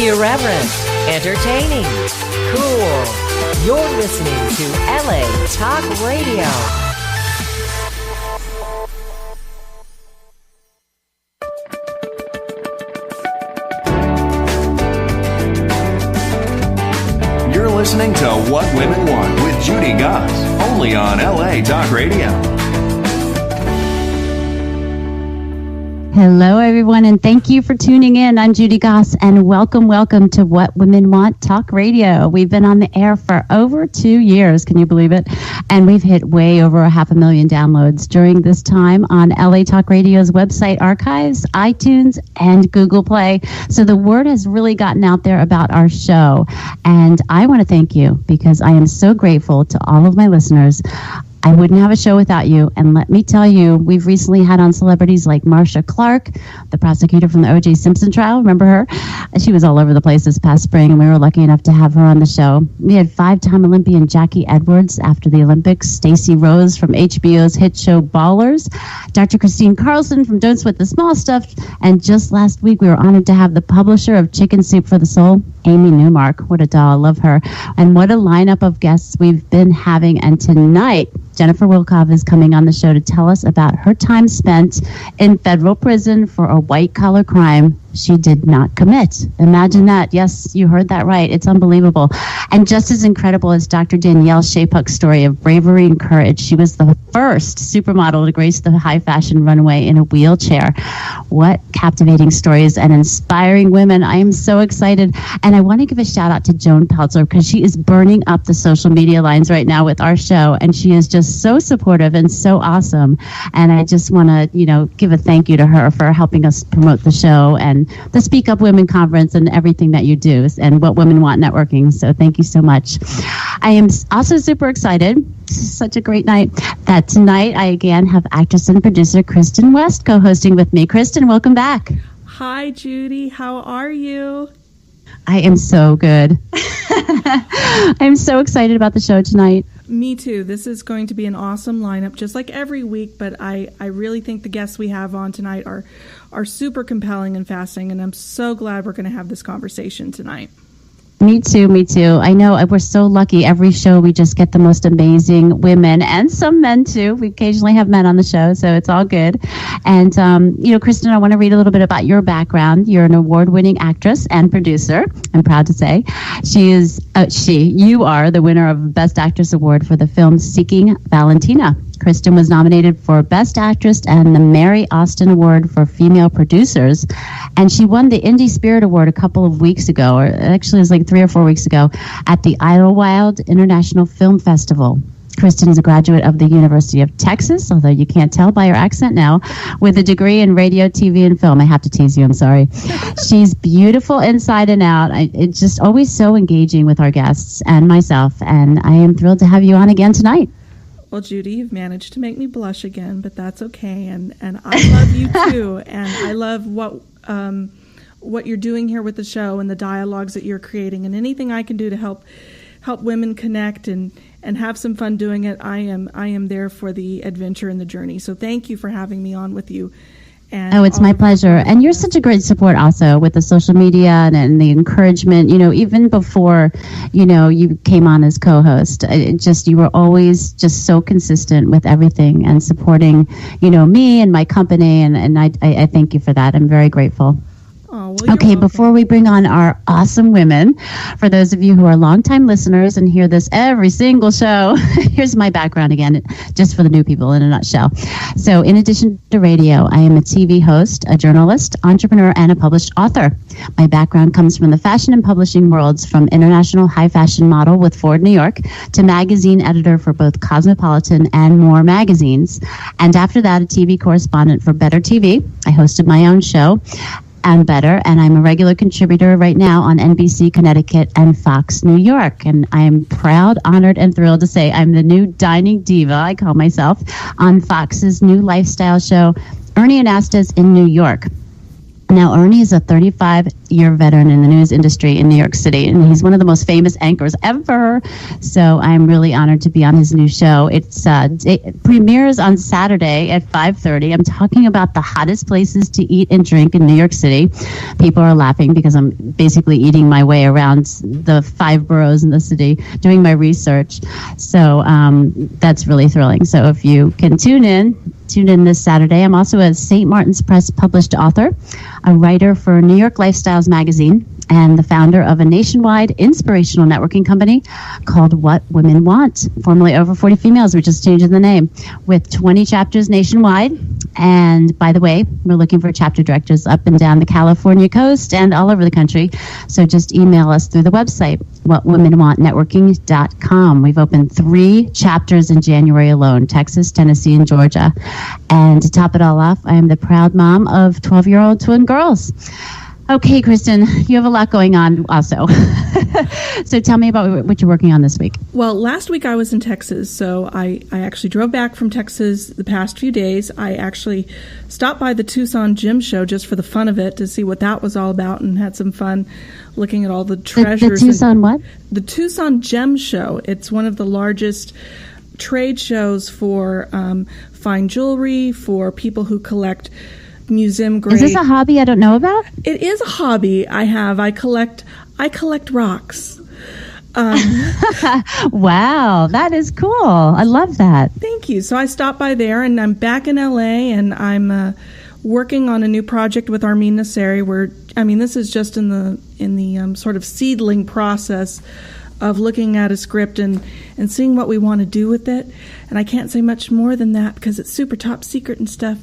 Irreverent, entertaining, cool. You're listening to LA Talk Radio. You're listening to What Women Want with Judy Goss, only on LA Talk Radio. Hello, everyone, and thank you for tuning in. I'm Judy Goss, and welcome to What Women Want Talk Radio. We've been on the air for over 2 years, can you believe it? And we've hit way over 500,000 downloads during this time on LA Talk Radio's website archives, iTunes, and Google Play. So the word has really gotten out there about our show, and I want to thank you because I am so grateful to all of my listeners. I wouldn't have a show without you. And let me tell you, we've recently had on celebrities like Marcia Clark, the prosecutor from the O.J. Simpson trial. Remember her? She was all over the place this past spring, and we were lucky enough to have her on the show. We had 5-time Olympian Jackie Edwards after the Olympics, Stacey Rose from HBO's hit show Ballers, Dr. Kristin Carlson from Don't Sweat the Small Stuff, and just last week we were honored to have the publisher of Chicken Soup for the Soul, Amy Newmark. What a doll. I love her. And what a lineup of guests we've been having. And tonight, Jennifer Wilkov is coming on the show to tell us about her time spent in federal prison for a white-collar crime she did not commit. Imagine that. Yes, you heard that right. It's unbelievable. And just as incredible as Dr. Danielle Sheypuk's story of bravery and courage, she was the first supermodel to grace the high-fashion runway in a wheelchair. What captivating stories and inspiring women. I am so excited. And I want to give a shout-out to Joan Peltzer because she is burning up the social media lines right now with our show, and she is just so supportive and so awesome. And I just want to, give a thank you to her for helping us promote the show and the Speak Up Women Conference and everything that you do and What Women Want Networking. So thank you so much. I am also super excited. This is such a great night that tonight I again have actress and producer Kristin West co-hosting with me. Kristin, welcome back. Hi, Judy. How are you? I am so good. I'm so excited about the show tonight. Me too. This is going to be an awesome lineup, just like every week, but I really think the guests we have on tonight are super compelling and fascinating, and I'm so glad we're going to have this conversation tonight. Me too. I know we're so lucky. Every show we just get the most amazing women and some men too. We occasionally have men on the show, so it's all good. And, Kristin, I want to read a little bit about your background. You're an award-winning actress and producer, I'm proud to say. You are the winner of Best Actress Award for the film Seeking Valentina. Kristin was nominated for Best Actress and the Mary Austin Award for Female Producers. And she won the Indie Spirit Award a couple of weeks ago, or actually it was like 3 or 4 weeks ago, at the Idlewild International Film Festival. Kristin is a graduate of the University of Texas, although you can't tell by her accent now, with a degree in radio, TV, and film. I have to tease you, I'm sorry. She's beautiful inside and out. It's just always so engaging with our guests and myself, and I am thrilled to have you on again tonight. Well, Judy, you've managed to make me blush again, but that's okay. And I love you too, and I love what you're doing here with the show and the dialogues that you're creating, and anything I can do to help women connect and have some fun doing it. I am there for the adventure and the journey. So thank you for having me on with you. And it's my pleasure. And you're such a great support also with the social media and the encouragement, even before, you came on as co-host. You were always just so consistent with everything and supporting, me and my company. And I thank you for that. I'm very grateful. Oh, well, okay, before we bring on our awesome women, for those of you who are longtime listeners and hear this every single show, here's my background again, just for the new people in a nutshell. So in addition to radio, I am a TV host, a journalist, entrepreneur, and a published author. My background comes from the fashion and publishing worlds, from international high fashion model with Ford New York to magazine editor for both Cosmopolitan and More magazines. And after that, a TV correspondent for Better TV. I hosted my own show, and Better, and I'm a regular contributor right now on NBC Connecticut and Fox New York. And I am proud, honored, and thrilled to say I'm the new dining diva, I call myself, on Fox's new lifestyle show, Ernie Anastas in New York. Now, Ernie is a 35-year veteran in the news industry in New York City, and he's one of the most famous anchors ever. So I'm really honored to be on his new show. It premieres on Saturday at 5:30. I'm talking about the hottest places to eat and drink in New York City. People are laughing because I'm basically eating my way around the 5 boroughs in the city, doing my research. So that's really thrilling. So if you can tune in this Saturday. I'm also a St. Martin's Press published author, a writer for New York Lifestyles magazine, and the founder of a nationwide inspirational networking company called What Women Want, formerly Over 40 Females. We're just changing the name, with 20 chapters nationwide. And by the way, we're looking for chapter directors up and down the California coast and all over the country. So just email us through the website, whatwomenwantnetworking.com. We've opened 3 chapters in January alone, Texas, Tennessee, and Georgia. And to top it all off, I am the proud mom of 12-year-old twin girls. Okay, Kristin, you have a lot going on also. So tell me about what you're working on this week. Well, last week I was in Texas, so I actually drove back from Texas the past few days. I actually stopped by the Tucson Gym Show just for the fun of it to see what that was all about, and had some fun looking at all the treasures. The Tucson what? The Tucson Gem Show. It's one of the largest trade shows for fine jewelry, for people who collect museum grade. Is this a hobby I don't know about? It is a hobby I have. I collect rocks. Wow, that is cool. I love that. Thank you. So I stopped by there, and I'm back in LA, and I'm working on a new project with Armin Nasseri. This is just in the sort of seedling process of looking at a script and seeing what we want to do with it. And I can't say much more than that because it's super top secret and stuff.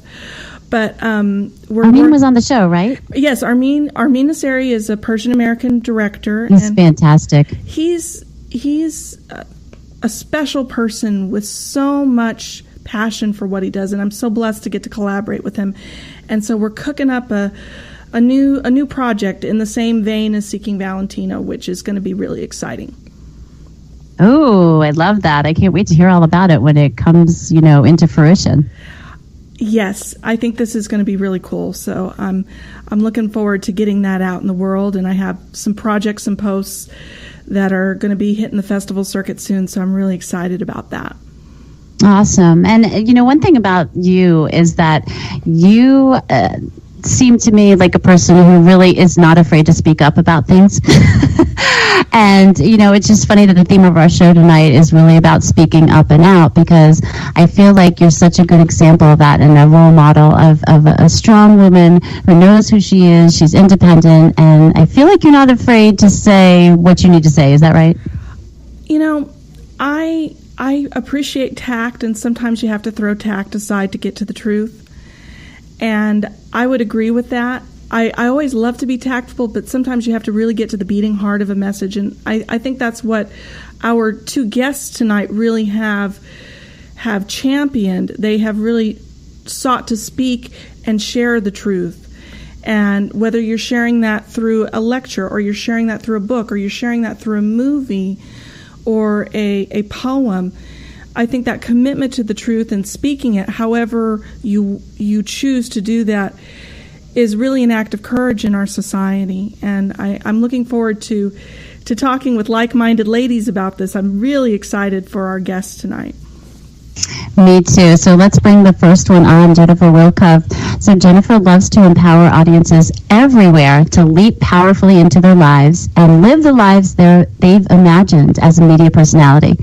But Armin was on the show, right? Yes, Armin Nasseri is a Persian-American director. He's fantastic. He's a special person with so much passion for what he does, and I'm so blessed to get to collaborate with him. And so we're cooking up a new project in the same vein as Seeking Valentino, which is going to be really exciting. Oh, I love that. I can't wait to hear all about it when it comes, into fruition. Yes, I think this is going to be really cool. So I'm looking forward to getting that out in the world, and I have some projects and posts that are going to be hitting the festival circuit soon, so I'm really excited about that. Awesome. And, one thing about you is that you seem to me like a person who really is not afraid to speak up about things. And, it's just funny that the theme of our show tonight is really about speaking up and out, because I feel like you're such a good example of that and a role model of a strong woman who knows who she is. She's independent, and I feel like you're not afraid to say what you need to say. Is that right? I appreciate tact, and sometimes you have to throw tact aside to get to the truth. And I would agree with that. I always love to be tactful, but sometimes you have to really get to the beating heart of a message. And I think that's what our 2 guests tonight really have championed. They have really sought to speak and share the truth. And whether you're sharing that through a lecture, or you're sharing that through a book, or you're sharing that through a movie or a poem, I think that commitment to the truth and speaking it, however you choose to do that, is really an act of courage in our society. And I'm looking forward to talking with like-minded ladies about this. I'm really excited for our guests tonight. Me too. So let's bring the first one on, Jennifer Wilkov. So Jennifer loves to empower audiences everywhere to leap powerfully into their lives and live the lives they've imagined as a media personality.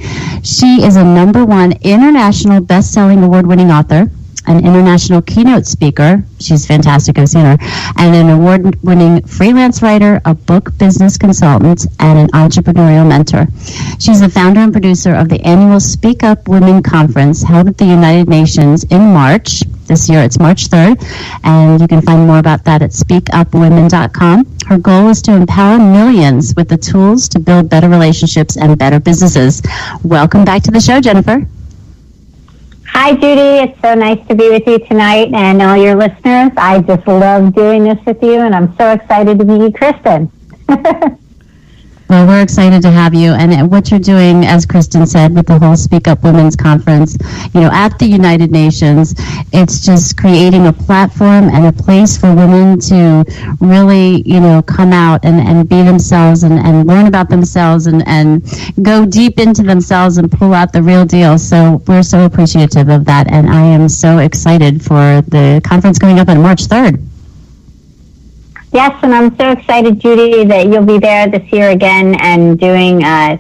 She is a #1 international best-selling award-winning author, an international keynote speaker, she's fantastic, I've seen her, and an award-winning freelance writer, a book business consultant, and an entrepreneurial mentor. She's the founder and producer of the annual Speak Up Women Conference held at the United Nations in March. This year it's March 3rd, and you can find more about that at speakupwomen.com. Her goal is to empower millions with the tools to build better relationships and better businesses. Welcome back to the show, Jennifer. Hi, Judy. It's so nice to be with you tonight and all your listeners. I just love doing this with you, and I'm so excited to meet you, Kristin. Well, we're excited to have you, and what you're doing, as Kristin said, with the whole Speak Up Women's Conference, at the United Nations, it's just creating a platform and a place for women to really, come out and be themselves and learn about themselves and go deep into themselves and pull out the real deal. So we're so appreciative of that, and I am so excited for the conference coming up on March 3rd. Yes, and I'm so excited, Judy, that you'll be there this year again and doing an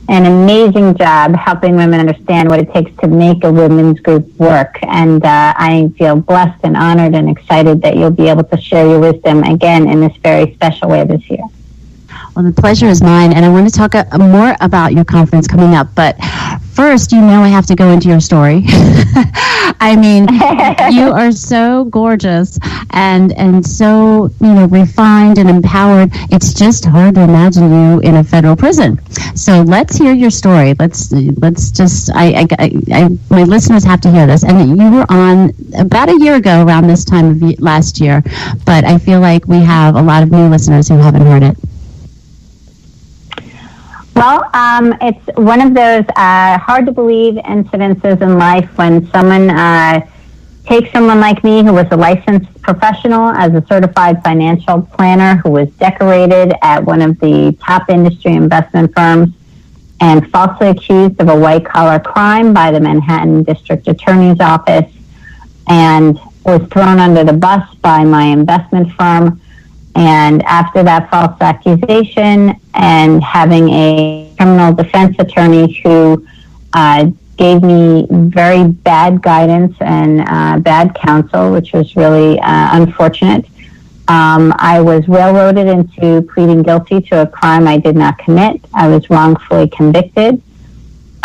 amazing job helping women understand what it takes to make a women's group work. And I feel blessed and honored and excited that you'll be able to share your wisdom again in this very special way this year. Well, the pleasure is mine, and I want to talk more about your conference coming up. But first, I have to go into your story. I mean, you are so gorgeous and so, refined and empowered. It's just hard to imagine you in a federal prison. So let's hear your story. Let's just, my listeners have to hear this. And you were on about a year ago around this time of last year, but I feel like we have a lot of new listeners who haven't heard it. Well, it's one of those hard-to-believe incidences in life when someone takes someone like me who was a licensed professional as a certified financial planner who was decorated at one of the top industry investment firms and falsely accused of a white-collar crime by the Manhattan District Attorney's Office and was thrown under the bus by my investment firm. And after that false accusation and having a criminal defense attorney who gave me very bad guidance and bad counsel, which was really unfortunate, I was railroaded into pleading guilty to a crime I did not commit. I was wrongfully convicted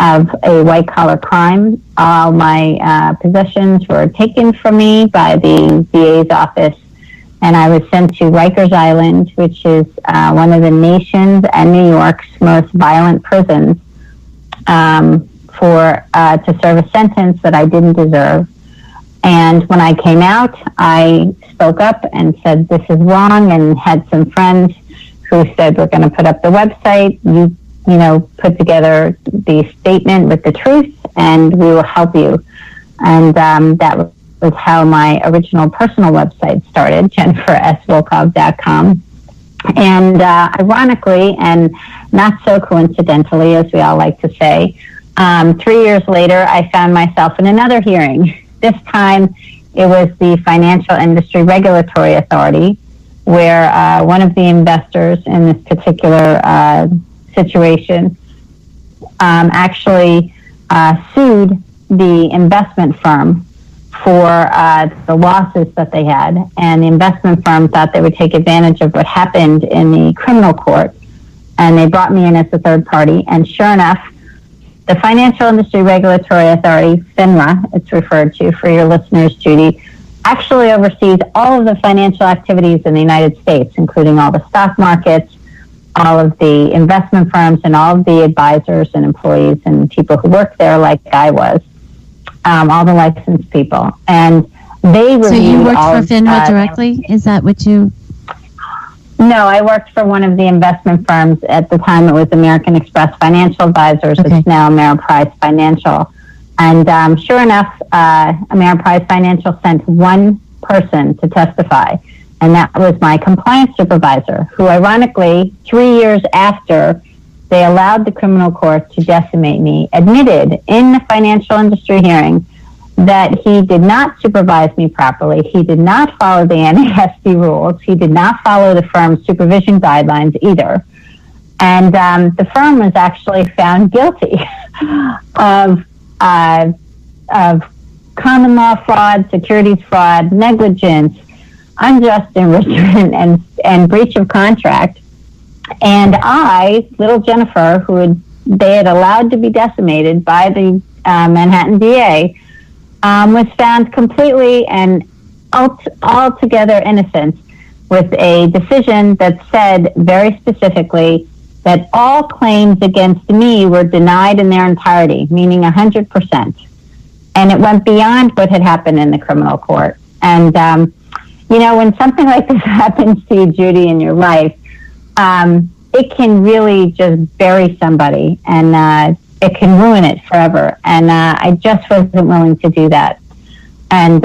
of a white-collar crime. All my possessions were taken from me by the DA's office, and I was sent to Rikers Island, which is one of the nation's and New York's most violent prisons, to serve a sentence that I didn't deserve. And when I came out, I spoke up and said, this is wrong, and had some friends who said, we're going to put up the website. You put together the statement with the truth, and we will help you. And that was how my original personal website started, jenniferswilkov.com. And ironically, and not so coincidentally, as we all like to say, 3 years later, I found myself in another hearing. This time, it was the Financial Industry Regulatory Authority, where one of the investors in this particular situation actually sued the investment firm for the losses that they had, and the investment firm thought they would take advantage of what happened in the criminal court, and they brought me in as a third party. And sure enough, the Financial Industry Regulatory Authority, FINRA, it's referred to for your listeners, Judy, actually oversees all of the financial activities in the United States, including all the stock markets, all of the investment firms, and all of the advisors and employees and people who work there, like I was. All the licensed people, and they reviewed. So you worked for FINRA directly? Is that what you? No, I worked for one of the investment firms. At the time, it was American Express Financial Advisors. Okay. It's now Ameriprise Financial. And sure enough, Ameriprise Financial sent one person to testify, and that was my compliance supervisor, who ironically, 3 years after they allowed the criminal court to decimate me, admitted in the financial industry hearing that he did not supervise me properly. He did not follow the NASD rules. He did not follow the firm's supervision guidelines either. And the firm was actually found guilty of common law fraud, securities fraud, negligence, unjust enrichment, and breach of contract. And I, little Jennifer, they had allowed to be decimated by the Manhattan DA, was found completely and altogether innocent, with a decision that said very specifically that all claims against me were denied in their entirety, meaning 100%. And it went beyond what had happened in the criminal court. And, when something like this happens to you, Judy, in your life, it can really just bury somebody, and it can ruin it forever. And I just wasn't willing to do that. And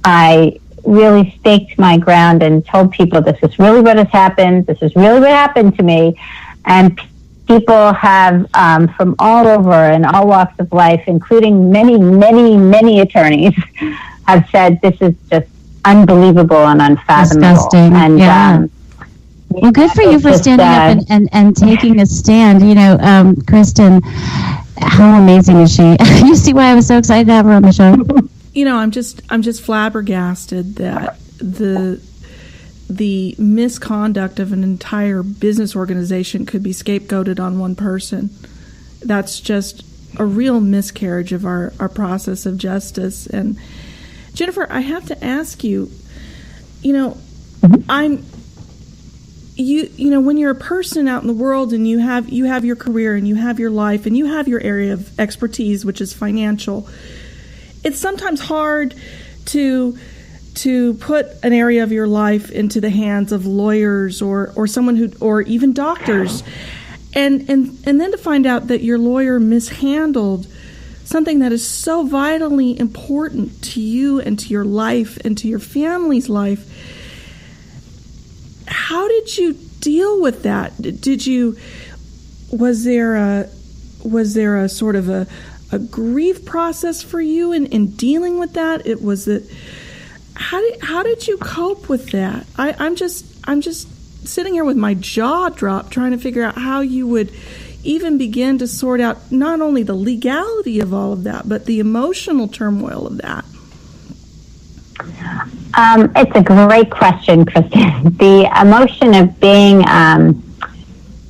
I really staked my ground and told people, this is really what has happened. This is really what happened to me. And people have, from all over and all walks of life, including many, many, many attorneys, have said this is just unbelievable and unfathomable. Disgusting. And, yeah. Well, good for you for standing up and taking a stand. You know, Kristin, how amazing is she? You see why I was so excited to have her on the show? You know, I'm just flabbergasted that the misconduct of an entire business organization could be scapegoated on one person. That's just a real miscarriage of our process of justice. And Jennifer, I have to ask you, you know, you know, when you're a person out in the world and you have your career and you have your life and you have your area of expertise, which is financial, it's sometimes hard to put an area of your life into the hands of lawyers or someone who, or even doctors, and then to find out that your lawyer mishandled something that is so vitally important to you and to your life and to your family's life. How did you deal with that? Was there a sort of a grief process for you in dealing with that? How did you cope with that? I'm just sitting here with my jaw dropped, trying to figure out how you would even begin to sort out not only the legality of all of that, but the emotional turmoil of that. It's a great question, Kristin. The emotion of being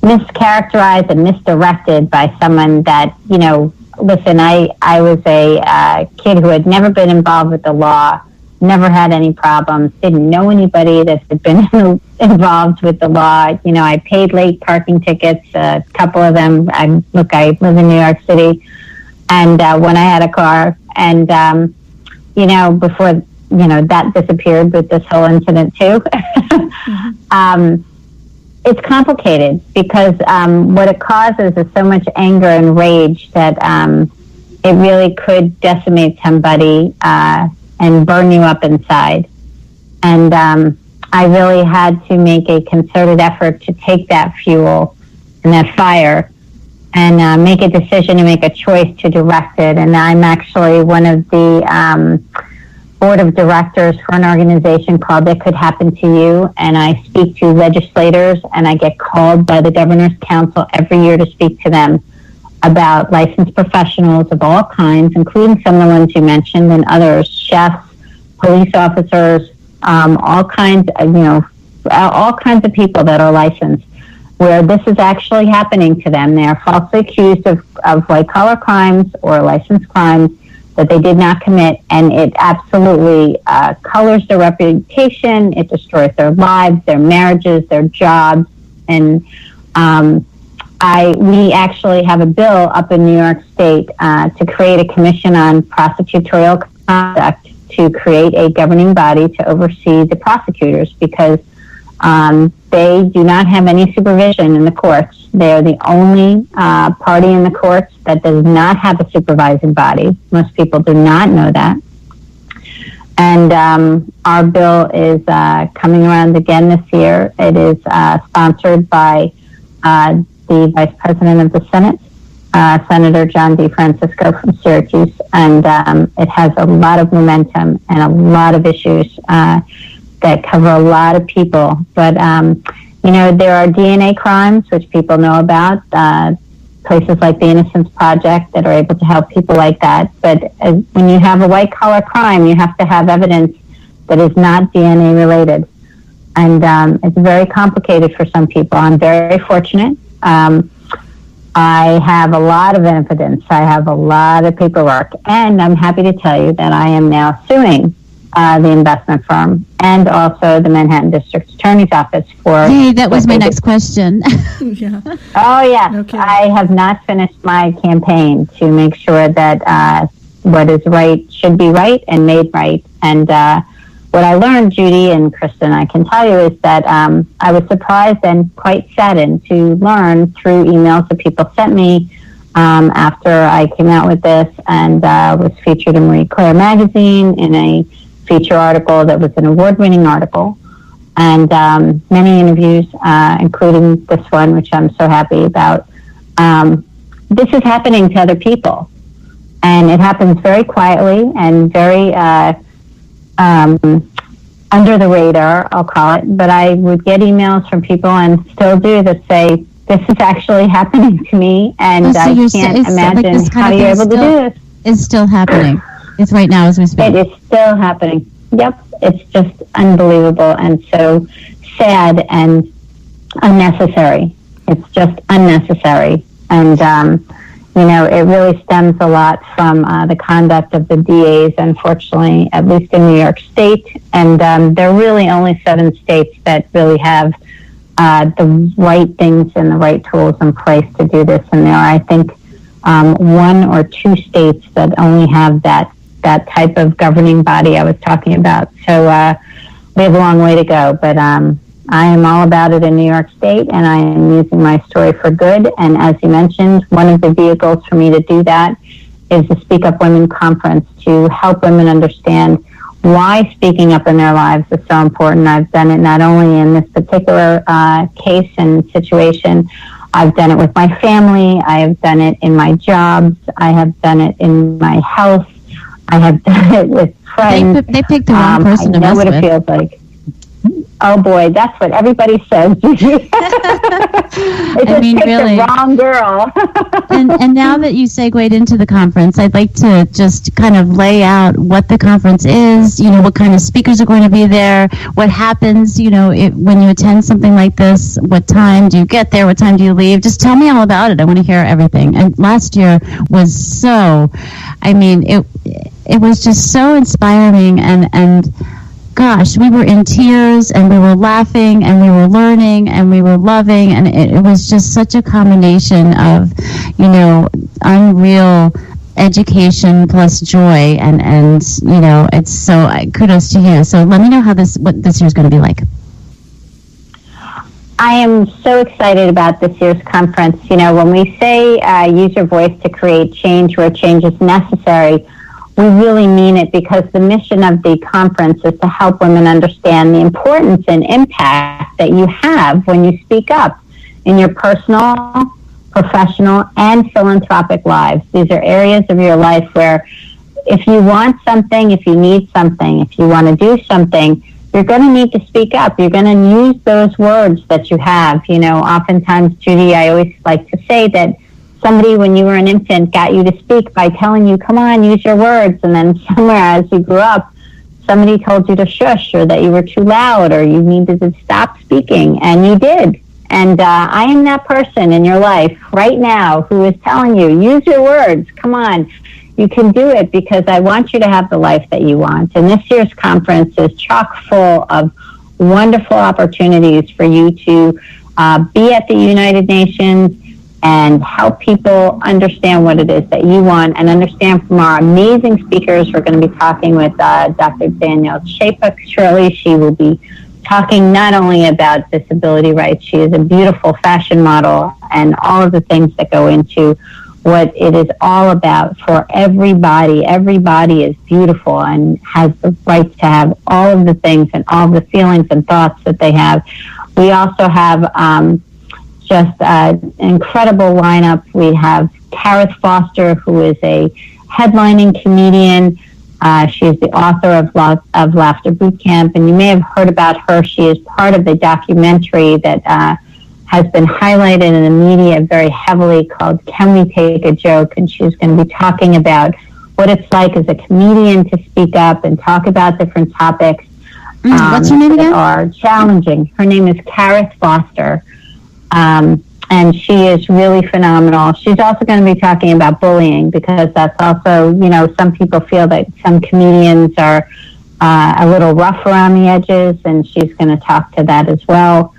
mischaracterized and misdirected by someone that, you know, listen, I was a kid who had never been involved with the law, never had any problems, didn't know anybody that had been involved with the law. You know, I paid late parking tickets, a couple of them. I live in New York City, and when I had a car, and, you know, before, you know, that disappeared with this whole incident too. It's complicated because what it causes is so much anger and rage that it really could decimate somebody and burn you up inside. And I really had to make a concerted effort to take that fuel and that fire and make a decision and make a choice to direct it. And I'm actually one of the board of directors for an organization called It Could Happen to You, and I speak to legislators, and I get called by the Governor's Council every year to speak to them about licensed professionals of all kinds, including some of the ones you mentioned and others, chefs, police officers, all kinds of people that are licensed, where this is actually happening to them. They are falsely accused of white-collar crimes or licensed crimes that they did not commit, and it absolutely colors their reputation. It destroys their lives, their marriages, their jobs. And we actually have a bill up in New York State to create a commission on prosecutorial conduct, to create a governing body to oversee the prosecutors, because they do not have any supervision in the courts. They are the only party in the courts that does not have a supervising body. Most people do not know that. And our bill is coming around again this year. It is sponsored by the Vice President of the Senate, Senator John DeFrancisco from Syracuse. And it has a lot of momentum and a lot of issues that cover a lot of people. But, you know, there are DNA crimes, which people know about, places like the Innocence Project that are able to help people like that. But when you have a white-collar crime, you have to have evidence that is not DNA related. And it's very complicated for some people. I'm very fortunate. I have a lot of evidence. I have a lot of paperwork. And I'm happy to tell you that I am now suing the investment firm and also the Manhattan District Attorney's Office for... Hey, that was my next question. Yeah. Oh, yeah. Okay. I have not finished my campaign to make sure that what is right should be right and made right. And what I learned, Judy and Kristin, I can tell you, is that I was surprised and quite saddened to learn through emails that people sent me after I came out with this and was featured in Marie Claire magazine in a feature article that was an award-winning article, and many interviews, including this one, which I'm so happy about. This is happening to other people, and it happens very quietly and very under the radar, I'll call it. But I would get emails from people, and still do, that say, this is actually happening to me, and I can't imagine like how you're able to do this. It's still happening. It's right now as we speak. It is still happening. Yep. It's just unbelievable and so sad and unnecessary. It's just unnecessary. And, it really stems a lot from the conduct of the DAs, unfortunately, at least in New York State. And there are really only 7 states that really have the right things and the right tools in place to do this. And there are, I think, 1 or 2 states that only have that type of governing body I was talking about. So we have a long way to go, but I am all about it in New York State, and I am using my story for good. And as you mentioned, one of the vehicles for me to do that is the Speak Up Women Conference, to help women understand why speaking up in their lives is so important. I've done it not only in this particular case and situation, I've done it with my family, I have done it in my jobs, I have done it in my health, I have done it with friends. They picked the wrong person to mess with. I know what it feels like. Oh boy, that's what everybody says. They just picked really, the wrong girl. and now that you segued into the conference, I'd like to just kind of lay out what the conference is, what kind of speakers are going to be there, what happens, when you attend something like this, what time do you get there, what time do you leave? Just tell me all about it. I want to hear everything. And last year was it was just so inspiring, and gosh, we were in tears, and we were laughing, and we were learning, and we were loving, and it was just such a combination of, unreal education plus joy, and it's so kudos to you. So let me know what this year's going to be like. I am so excited about this year's conference. When we say use your voice to create change where change is necessary, we really mean it, because the mission of the conference is to help women understand the importance and impact that you have when you speak up in your personal, professional, and philanthropic lives. These are areas of your life where if you want something, if you need something, if you want to do something, you're going to need to speak up. You're going to use those words that you have. Oftentimes, Judy, I always like to say that somebody, when you were an infant, got you to speak by telling you, come on, use your words. And then somewhere as you grew up, somebody told you to shush, or that you were too loud, or you needed to stop speaking. And you did. And I am that person in your life right now who is telling you, use your words. Come on. You can do it, because I want you to have the life that you want. And this year's conference is chock full of wonderful opportunities for you to be at the United Nations and help people understand what it is that you want, and understand from our amazing speakers. We're going to be talking with Dr. Danielle Sheypuk shortly. She will be talking not only about disability rights, she is a beautiful fashion model, and all of the things that go into what it is all about for everybody. Everybody is beautiful and has the right to have all of the things and all of the feelings and thoughts that they have. We also have just an incredible lineup. We have Kareth Foster, who is a headlining comedian. She is the author of Laughter Boot Camp, and you may have heard about her. She is part of the documentary that has been highlighted in the media very heavily called Can We Take a Joke? And she's going to be talking about what it's like as a comedian to speak up and talk about different topics what's her name again? That are challenging. Her name is Kareth Foster. And she is really phenomenal. She's also going to be talking about bullying, because that's also, some people feel that some comedians are a little rough around the edges, and she's going to talk to that as well.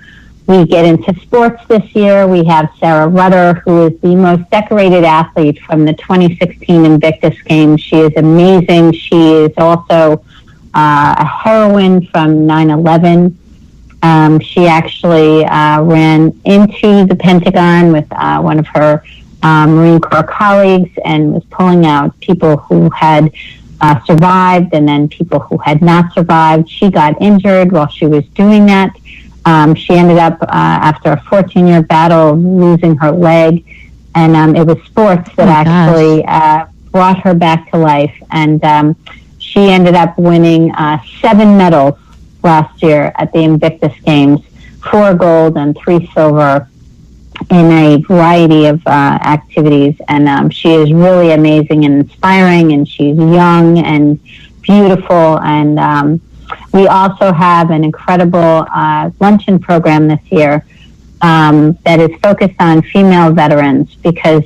We get into sports this year. We have Sarah Rutter, who is the most decorated athlete from the 2016 Invictus Games. She is amazing. She is also a heroine from 9/11. She actually ran into the Pentagon with one of her Marine Corps colleagues and was pulling out people who had survived and then people who had not survived. She got injured while she was doing that. She ended up, after a 14-year battle, losing her leg. And it was sports that actually brought her back to life. And she ended up winning 7 medals last year at the Invictus Games, 4 gold and 3 silver in a variety of activities. And she is really amazing and inspiring, and she's young and beautiful. And we also have an incredible luncheon program this year that is focused on female veterans, because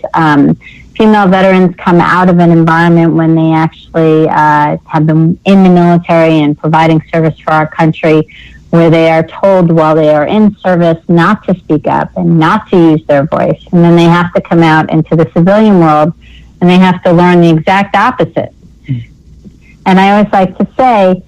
female veterans come out of an environment when they actually have been in the military and providing service for our country, where they are told while they are in service not to speak up and not to use their voice. And then they have to come out into the civilian world and they have to learn the exact opposite. And I always like to say,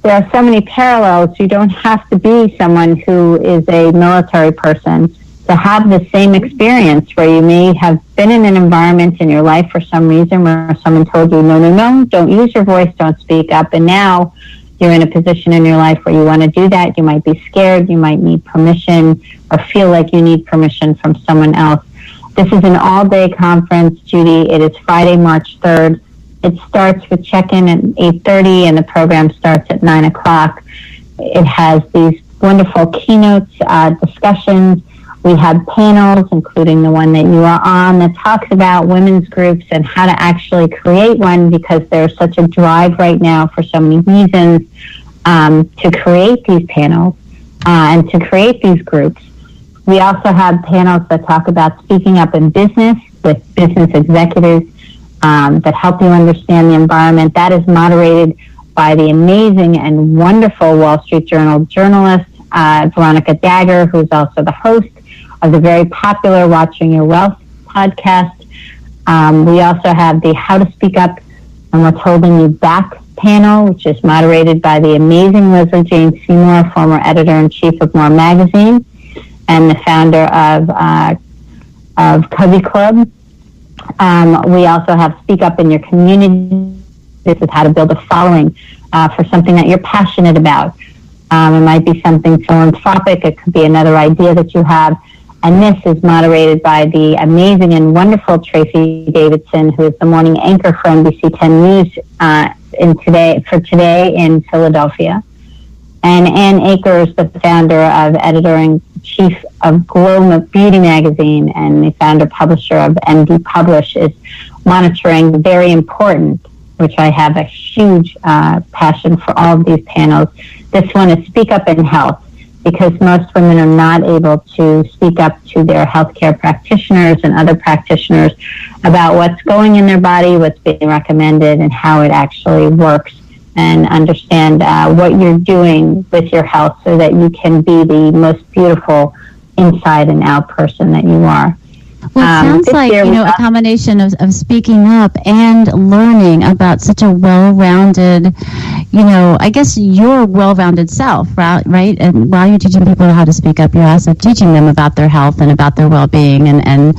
there are so many parallels. You don't have to be someone who is a military person to have the same experience, where you may have been in an environment in your life for some reason where someone told you, no, don't use your voice, don't speak up. And now you're in a position in your life where you want to do that. You might be scared. You might need permission or feel like you need permission from someone else. This is an all-day conference, Judy. It is Friday, March 3rd. It starts with check-in at 8:30 and the program starts at 9 o'clock. It has these wonderful keynotes, discussions. We have panels, including the one that you are on, that talks about women's groups and how to actually create one, because there's such a drive right now for so many reasons to create these panels and to create these groups. We also have panels that talk about speaking up in business with business executives that help you understand the environment. That is moderated by the amazing and wonderful Wall Street Journal journalist, Veronica Dagger, who's also the host of the very popular Watching Your Wealth podcast. We also have the How to Speak Up and What's Holding You Back panel, which is moderated by the amazing Leslie Jane Seymour, former editor-in-chief of More Magazine and the founder of Covey Club. We also have Speak Up in Your Community. This is how to build a following for something that you're passionate about. It might be something philanthropic. It could be another idea that you have. And this is moderated by the amazing and wonderful Tracy Davidson, who is the morning anchor for NBC 10 News today in Philadelphia. And Ann Akers, the founder of editor-in-chief of Glow Beauty Magazine and the founder-publisher of MD Publish, is monitoring the very important, which I have a huge passion for all of these panels. This one is Speak Up in Health, because most women are not able to speak up to their healthcare practitioners and other practitioners about what's going in their body, what's being recommended, and how it actually works, and understand what you're doing with your health so that you can be the most beautiful inside and out person that you are. Well, it sounds like, a combination of speaking up and learning about such a well-rounded, I guess your well-rounded self, right? And while you're teaching people how to speak up, you're also teaching them about their health and about their well-being and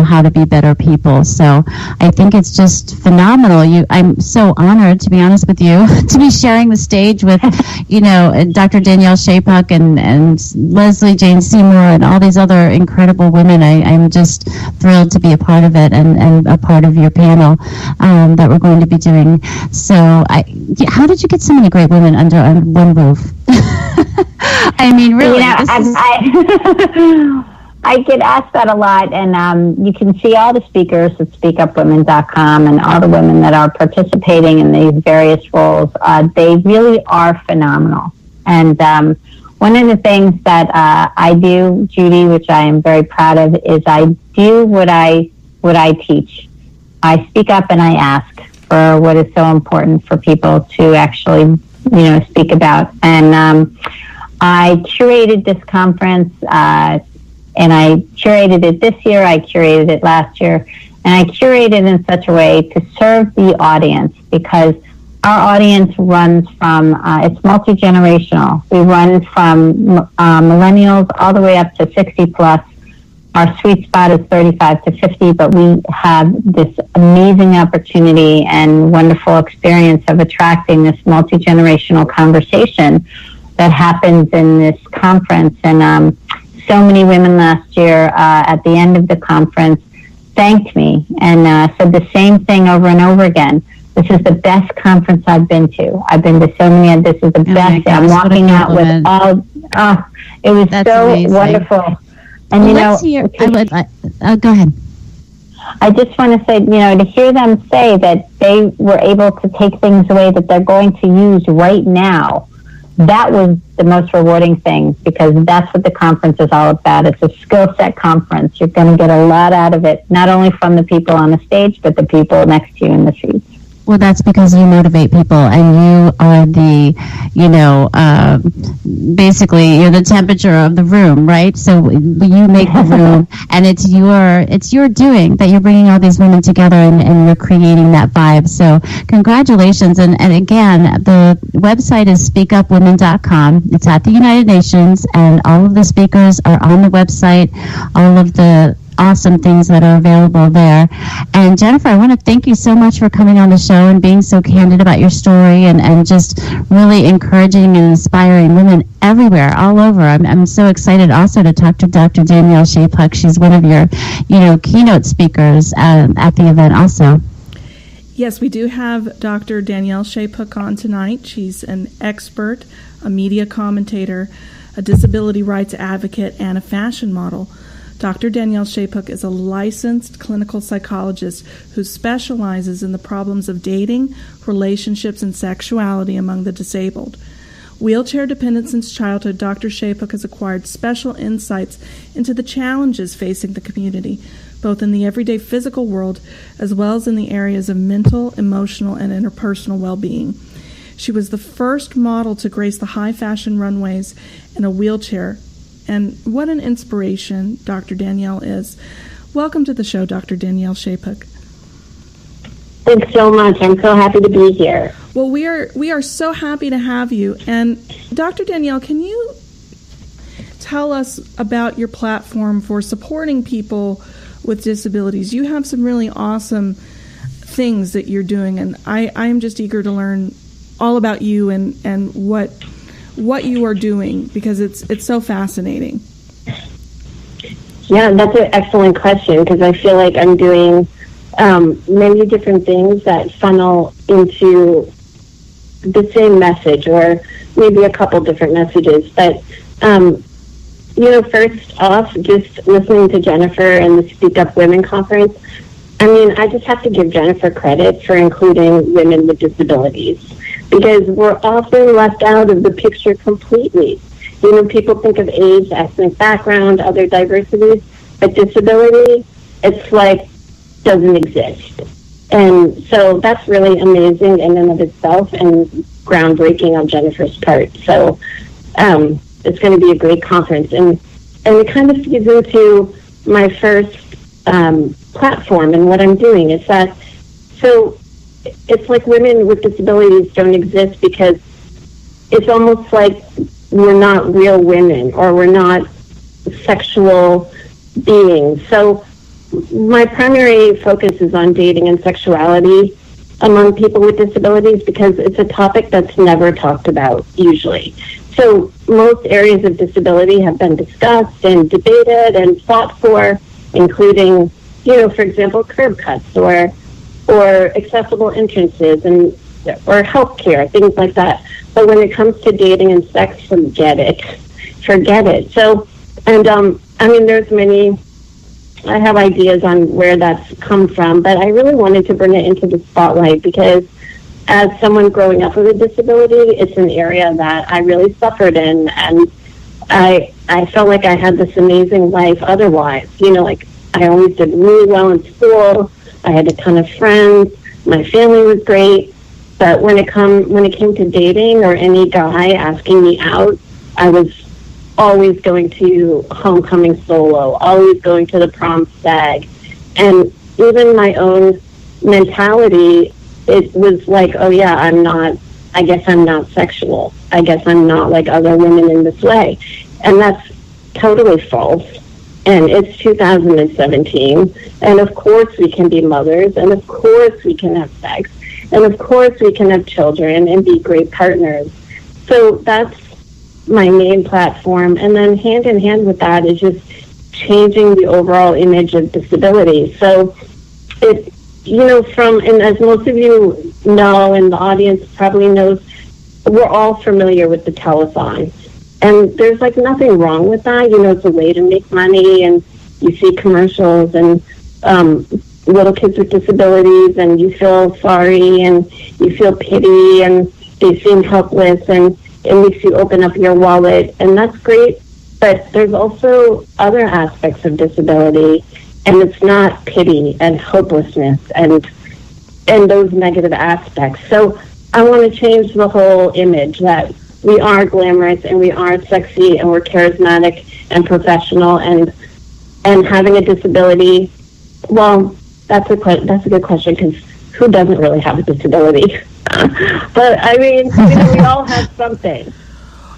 how to be better people. So I think it's just phenomenal. I'm so honored, to be honest with you, to be sharing the stage with, Dr. Danielle Sheypuk and Leslie Jane Seymour and all these other incredible women. I'm just thrilled to be a part of it and a part of your panel that we're going to be doing. So how did you get so many great women under one roof? I mean, really. I get asked that a lot, and you can see all the speakers at speakupwomen.com and all the women that are participating in these various roles. They really are phenomenal. And one of the things that I do, Judy, which I am very proud of, is I do what I teach. I speak up and I ask for what is so important for people to actually, speak about. And I curated this conference, and I curated it this year. I curated it last year, and I curated in such a way to serve the audience, because our audience runs from, it's multi-generational. We run from millennials all the way up to 60 plus. Our sweet spot is 35 to 50, but we have this amazing opportunity and wonderful experience of attracting this multi-generational conversation that happens in this conference. And so many women last year at the end of the conference thanked me and said the same thing over and over again. This is the best conference I've been to. I've been to so many, and this is the best. I'm walking out with all, it was That's so amazing. Wonderful. And, well, go ahead. I just want to say, to hear them say that they were able to take things away that they're going to use right now, that was the most rewarding thing, because that's what the conference is all about. It's a skill set conference. You're going to get a lot out of it, not only from the people on the stage, but the people next to you in the seats. Well, that's because you motivate people, and you are the, basically you're the temperature of the room, right? So you make the room, and it's your doing that you're bringing all these women together, and you're creating that vibe. So congratulations. And again, the website is speakupwomen.com. It's at the United Nations, and all of the speakers are on the website, all of the awesome things that are available there. And Jennifer, I want to thank you so much for coming on the show and being so candid about your story, and just really encouraging and inspiring women everywhere, all over. I'm so excited also to talk to Dr. Danielle Sheypuk. She's one of your, keynote speakers at the event also. Yes, we do have Dr. Danielle Sheypuk on tonight. She's an expert, a media commentator, a disability rights advocate, and a fashion model. Dr. Danielle Sheypuk is a licensed clinical psychologist who specializes in the problems of dating, relationships, and sexuality among the disabled. Wheelchair dependent since childhood, Dr. Sheypuk has acquired special insights into the challenges facing the community, both in the everyday physical world as well as in the areas of mental, emotional, and interpersonal well-being. She was the first model to grace the high fashion runways in a wheelchair. And what an inspiration Dr. Danielle is. Welcome to the show, Dr. Danielle Sheypuk. Thanks so much. I'm so happy to be here. Well, we are so happy to have you. And Dr. Danielle, can you tell us about your platform for supporting people with disabilities? You have some really awesome things that you're doing, and I'm just eager to learn all about you and what you are doing, because it's so fascinating. Yeah, that's an excellent question, because I feel like I'm doing many different things that funnel into the same message, or maybe a couple different messages. But, first off, just listening to Jennifer and the Speak Up Women conference, I just have to give Jennifer credit for including women with disabilities, because we're often left out of the picture completely. People think of age, ethnic background, other diversities, but disability, it's like, doesn't exist. And so that's really amazing in and of itself, and groundbreaking on Jennifer's part. So it's going to be a great conference. And it kind of feeds into my first platform and what I'm doing. It's that, so it's like women with disabilities don't exist because it's almost like we're not real women, or we're not sexual beings. So my primary focus is on dating and sexuality among people with disabilities, because it's a topic that's never talked about usually. So most areas of disability have been discussed and debated and fought for, including, for example, curb cuts or accessible entrances or healthcare, things like that. But when it comes to dating and sex, forget it. So, and there's many, I have ideas on where that's come from, but I really wanted to bring it into the spotlight because as someone growing up with a disability, it's an area that I really suffered in, and I felt like I had this amazing life otherwise. Like I always did really well in school. I had a ton of friends. My family was great. But when it came to dating or any guy asking me out, I was always going to homecoming solo, always going to the prom stag. And even my own mentality it was like, oh yeah, I guess I'm not sexual. I guess I'm not like other women in this way. And that's totally false. And it's 2017. And of course we can be mothers. And of course we can have sex. And of course we can have children and be great partners. So that's my main platform. And then hand in hand with that is just changing the overall image of disability. So it, and as most of you know, and the audience probably knows, we're all familiar with the telethon. And there's like nothing wrong with that. It's a way to make money, and you see commercials and little kids with disabilities, and you feel sorry and you feel pity, and they seem helpless, and it makes you open up your wallet, and that's great. But there's also other aspects of disability, and it's not pity and hopelessness and those negative aspects. So I want to change the whole image that we are glamorous and we are sexy and we're charismatic and professional, and having a disability. Well, that's a good question, because who doesn't really have a disability? But I mean, we all have something,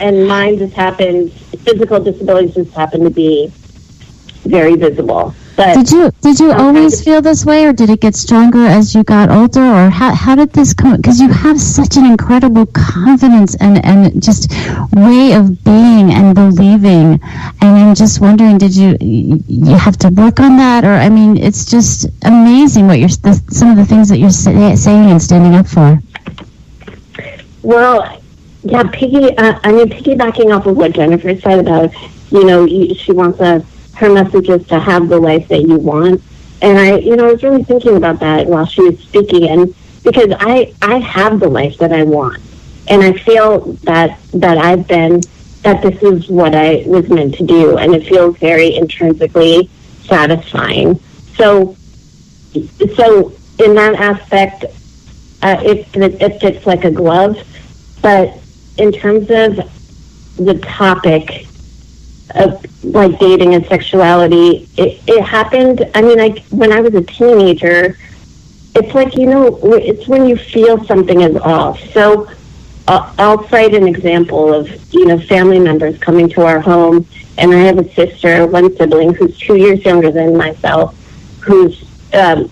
and mine just happens. Physical disabilities just happen to be very visible. But did you always feel this way, or did it get stronger as you got older, or how did this come? Because you have such an incredible confidence and just way of being and believing, and I'm just wondering, did you have to work on that, or I mean, it's just amazing what some of the things that you're saying and standing up for. Well, yeah, piggybacking off of what Jennifer said about, she wants her message is to have the life that you want. And I was really thinking about that while she was speaking, and because I have the life that I want. And I feel that this is what I was meant to do, and it feels very intrinsically satisfying. So in that aspect, it fits like a glove. But in terms of the topic of like dating and sexuality, it happened. I mean, when I was a teenager, it's like, it's when you feel something is off. So I'll cite an example of, family members coming to our home, and I have a sister, one sibling, who's 2 years younger than myself, who's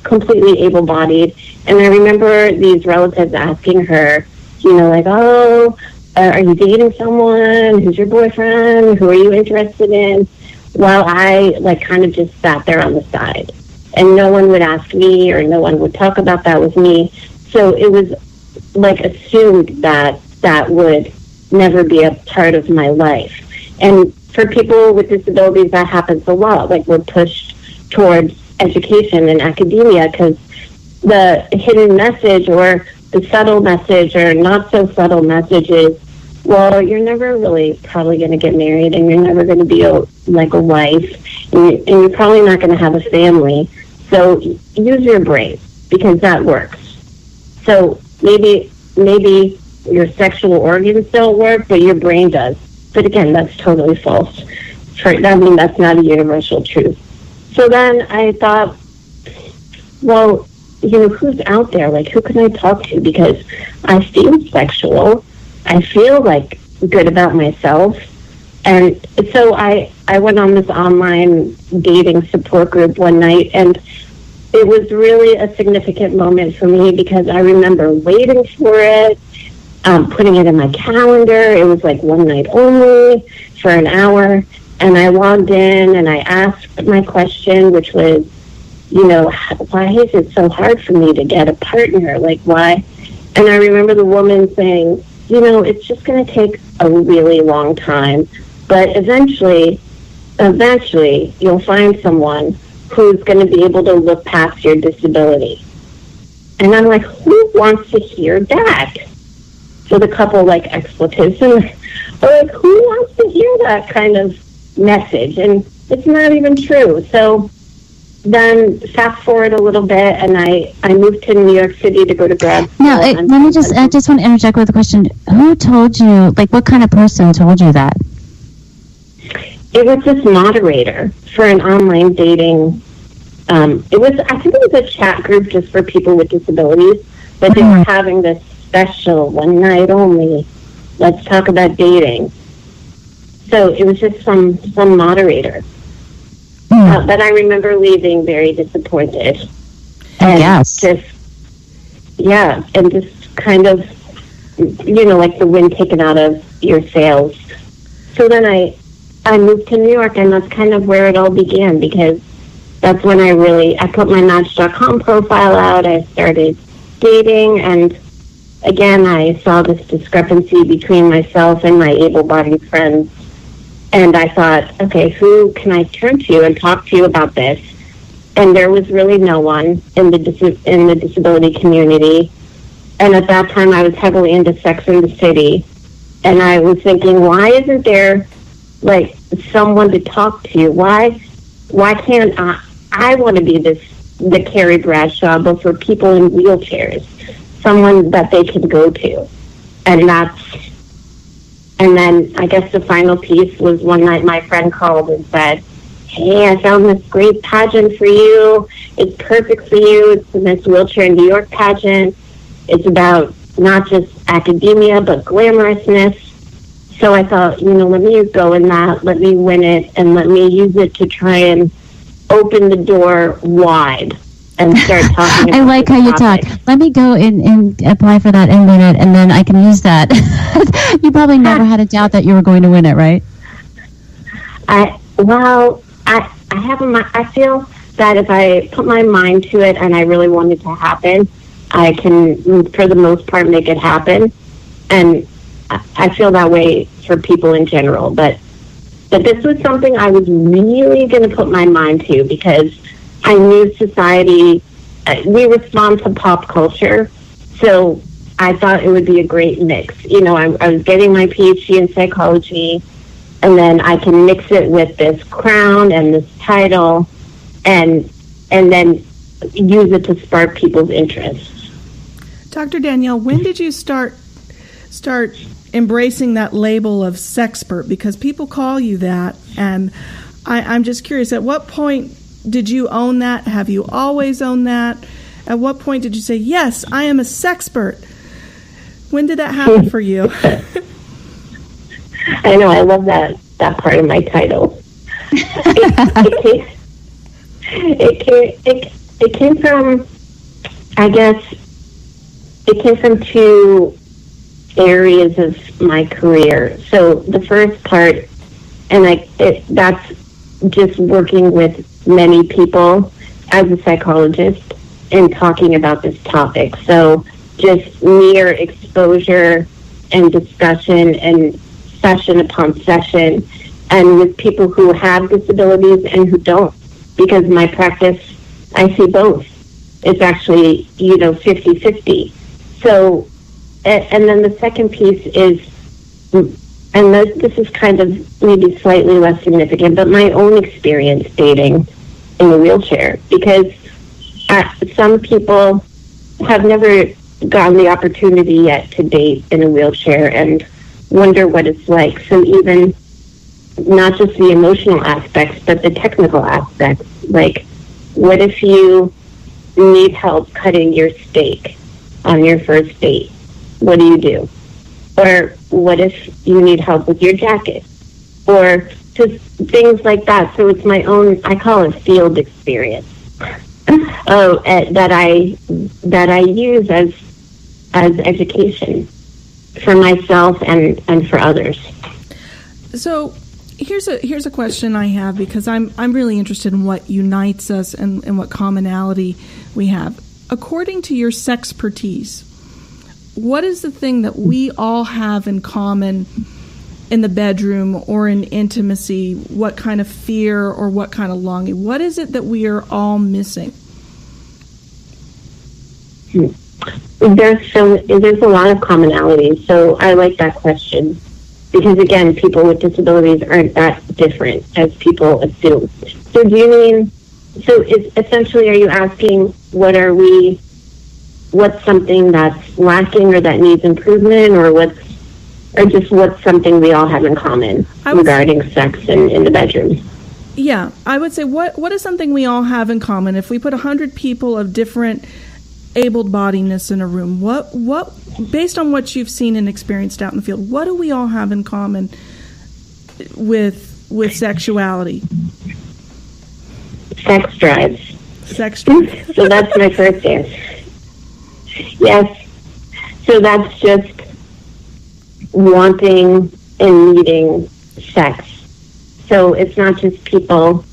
completely able-bodied. And I remember these relatives asking her, like, oh, are you dating someone? Who's your boyfriend? Who are you interested in? While I kind of just sat there on the side, and no one would ask me, or no one would talk about that with me. So it was assumed that would never be a part of my life. And for people with disabilities, that happens a lot. We're pushed towards education and academia, because the hidden message, or the subtle message, or not so subtle message is, well, you're never really probably going to get married, and you're never going to be a wife, and you're probably not going to have a family. So use your brain, because that works. So maybe your sexual organs don't work, but your brain does. But again, that's totally false. That's not a universal truth. So then I thought, well, who's out there? Who can I talk to? Because I feel sexual. I feel good about myself. And so I went on this online dating support group one night, and it was really a significant moment for me, because I remember waiting for it, putting it in my calendar. It was one night only for an hour. And I logged in and I asked my question, which was, why is it so hard for me to get a partner? Why? And I remember the woman saying, it's just going to take a really long time, but eventually you'll find someone who's going to be able to look past your disability. And I'm like, who wants to hear that? So the couple expletives, and who wants to hear that kind of message? And it's not even true. So then fast forward a little bit, and I moved to New York City to go to grad school. Now, I just want to interject with a question. Who told you, what kind of person told you that? It was this moderator for an online dating. I think it was a chat group just for people with disabilities. but they were having this special one night only. Let's talk about dating. So it was just some moderator. But I remember leaving very disappointed. And yes. And just kind of, like the wind taken out of your sails. So then I moved to New York, and that's kind of where it all began, because that's when I put my Match.com profile out. I started dating, and again, I saw this discrepancy between myself and my able-bodied friends. And I thought, okay, who can I turn to and talk to about this? And there was really no one in the disability community. And at that time, I was heavily into Sex and the City. And I was thinking, why isn't there, someone to talk to? Why can't I want to be the Carrie Bradshaw, but for people in wheelchairs, someone that they can go to. And then I guess the final piece was one night my friend called and said, hey, I found this great pageant for you. It's perfect for you. It's the Miss Wheelchair New York pageant. It's about not just academia, but glamorousness. So I thought, let me go in that, let me win it, and let me use it to try and open the door wide and start talking about I like how you talk. Let me go and apply for that and win it, and then I can use that. You probably never had a doubt that you were going to win it, right? I feel that if I put my mind to it and I really want it to happen, I can, for the most part, make it happen. And I feel that way for people in general. But this was something I was really going to put my mind to, because I knew society, we respond to pop culture. So I thought it would be a great mix. I was getting my PhD in psychology, and then I can mix it with this crown and this title, and then use it to spark people's interests. Dr. Danielle, when did you start embracing that label of sexpert? Because people call you that, and I'm just curious, at what point did you own that? Have you always owned that? At what point did you say, yes, I am a sexpert? When did that happen for you? I know, I love that part of my title. It came from, I guess, two areas of my career. So the first part, and that's just working with many people as a psychologist and talking about this topic. So just mere exposure and discussion and session upon session, and with people who have disabilities and who don't, because my practice, I see both. It's actually, 50-50. So, and then the second piece is, and this is kind of maybe slightly less significant, but my own experience dating in a wheelchair, because some people have never gotten the opportunity yet to date in a wheelchair and wonder what it's like. So even not just the emotional aspects, but the technical aspects, like what if you need help cutting your steak on your first date? What do you do? Or what if you need help with your jacket? Or just things like that. So it's my own, I call it field experience, that I use as education for myself and for others. So here's a question I have, because I'm really interested in what unites us and what commonality we have. According to your sexpertise, what is the thing that we all have in common in the bedroom or in intimacy? What kind of fear or what kind of longing? What is it that we are all missing? There's a lot of commonalities, so I like that question, because again, people with disabilities aren't that different as people assume. So do you mean, essentially, are you asking what's something that's lacking or that needs improvement, or just what's something we all have in common regarding sex in the bedroom? Yeah, I would say what is something we all have in common? If we put 100 people of different able-bodiedness in a room, what based on what you've seen and experienced out in the field, what do we all have in common with sexuality? Sex drives. Sex drive. So that's my first answer. Yes. So that's just wanting and needing sex. So it's not just people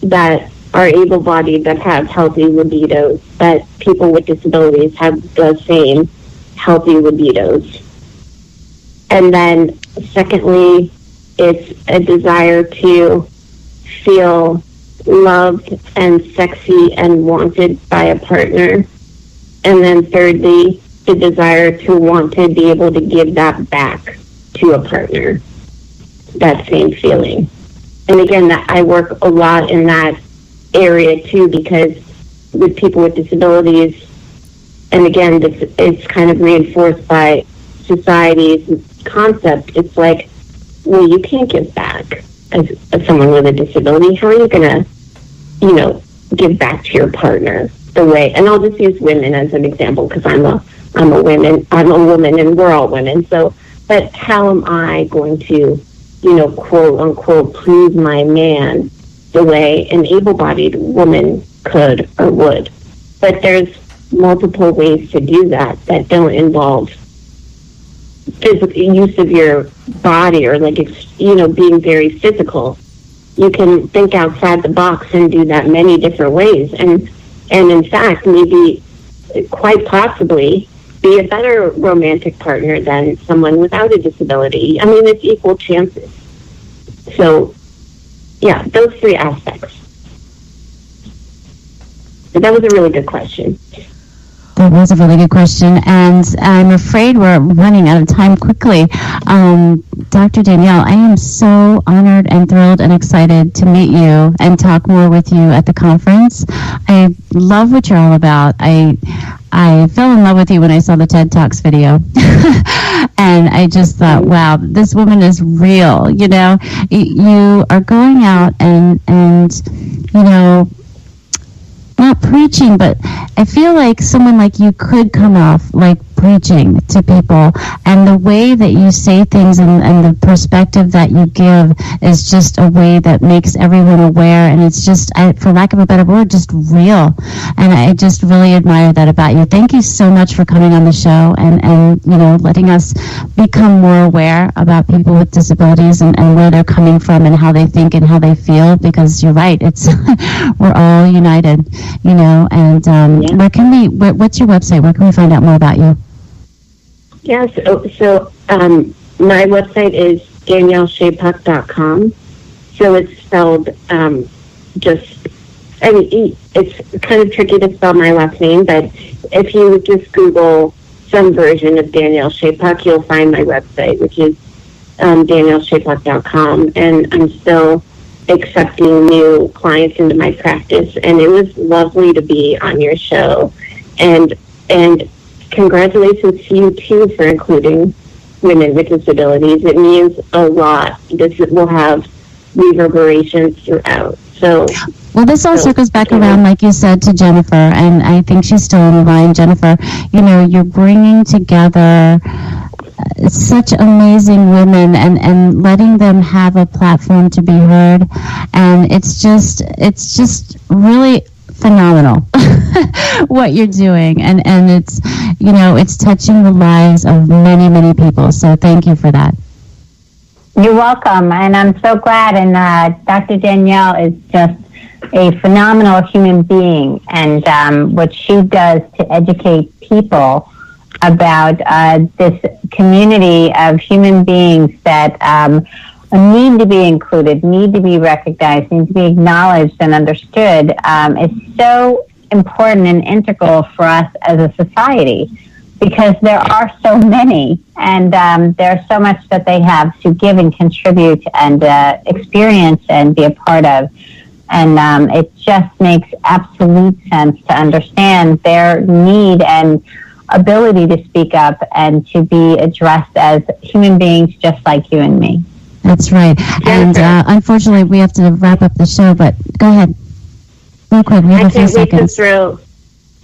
that are able-bodied that have healthy libidos, but people with disabilities have the same healthy libidos. And then secondly, it's a desire to feel loved and sexy and wanted by a partner. And then thirdly, the desire to want to be able to give that back to a partner, that same feeling. And again, that I work a lot in that area too, because with people with disabilities, and again, it's kind of reinforced by society's concept. It's like, well, you can't give back as someone with a disability. How are you going to, give back to your partner the way? And I'll just use women as an example because I'm a woman and we're all women. So, but how am I going to, quote unquote, please my man the way an able-bodied woman could or would? But there's multiple ways to do that don't involve physical use of your body or being very physical. You can think outside the box and do that many different ways, and in fact, maybe quite possibly be a better romantic partner than someone without a disability. I mean, it's equal chances. So, yeah, those three aspects. But that was a really good question. That was a really good question, and I'm afraid we're running out of time quickly. Dr. Danielle, I am so honored and thrilled and excited to meet you and talk more with you at the conference. I love what you're all about. I fell in love with you when I saw the TED Talks video. And I just thought, wow, this woman is real. You are going out and not preaching, but I feel like someone like you could come off like preaching to people, and the way that you say things and the perspective that you give is just a way that makes everyone aware, and it's just, for lack of a better word, just real. And I just really admire that about you. Thank you so much for coming on the show and letting us become more aware about people with disabilities and where they're coming from and how they think and how they feel, because you're right, it's we're all united, and what's your website? Where can we find out more about you? Yes, so my website is DanielleSheypuk.com. So it's spelled it's kind of tricky to spell my last name, but if you just Google some version of Danielle Sheypuk, you'll find my website, which is DanielleSheypuk.com. And I'm still accepting new clients into my practice, and it was lovely to be on your show. And congratulations to you, too, for including women with disabilities. It means a lot. This will have reverberations throughout. Well, this all circles back around, like you said, to Jennifer, and I think she's still on the line. Jennifer, you're bringing together such amazing women and letting them have a platform to be heard, and it's just really phenomenal what you're doing, and it's touching the lives of many, many people. So thank you for that. You're welcome, and I'm so glad. And Dr. Danielle is just a phenomenal human being, and what she does to educate people about this community of human beings that need to be included, need to be recognized, need to be acknowledged and understood is so important and integral for us as a society, because there are so many, and there's so much that they have to give and contribute and experience and be a part of. And it just makes absolute sense to understand their need and ability to speak up and to be addressed as human beings just like you and me. That's right. And unfortunately, we have to wrap up the show, but go ahead. Real quick, we have a few seconds.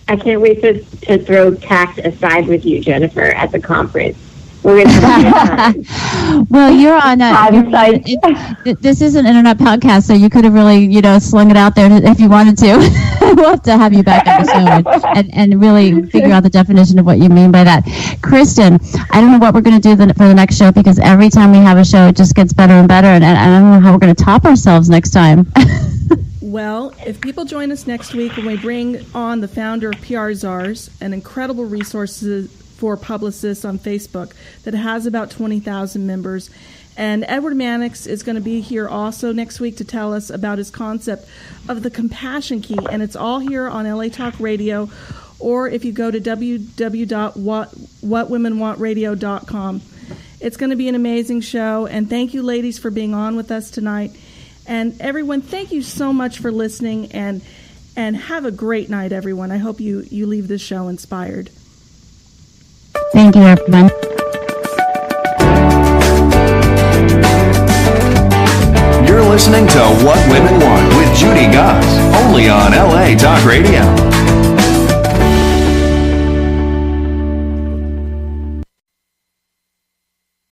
I can't wait to throw tact aside with you, Jennifer, at the conference. We're going to have a good time. Well, you're on. This is an internet podcast, so you could have really, slung it out there if you wanted to. We'll have to have you back on the show and really figure out the definition of what you mean by that. Kristin, I don't know what we're going to do for the next show, because every time we have a show, it just gets better and better, and I don't know how we're going to top ourselves next time. Well, if people join us next week when we bring on the founder of PR Czars, an incredible resource for publicists on Facebook that has about 20,000 members. And Edward Mannix is going to be here also next week to tell us about his concept of the compassion key. And it's all here on LA Talk Radio, or if you go to www.whatwomenwantradio.com. It's going to be an amazing show. And thank you, ladies, for being on with us tonight. And everyone, thank you so much for listening, and have a great night, everyone. I hope you leave this show inspired. Thank you, everyone. You're listening to What Women Want with Judy Goss, only on LA Talk Radio.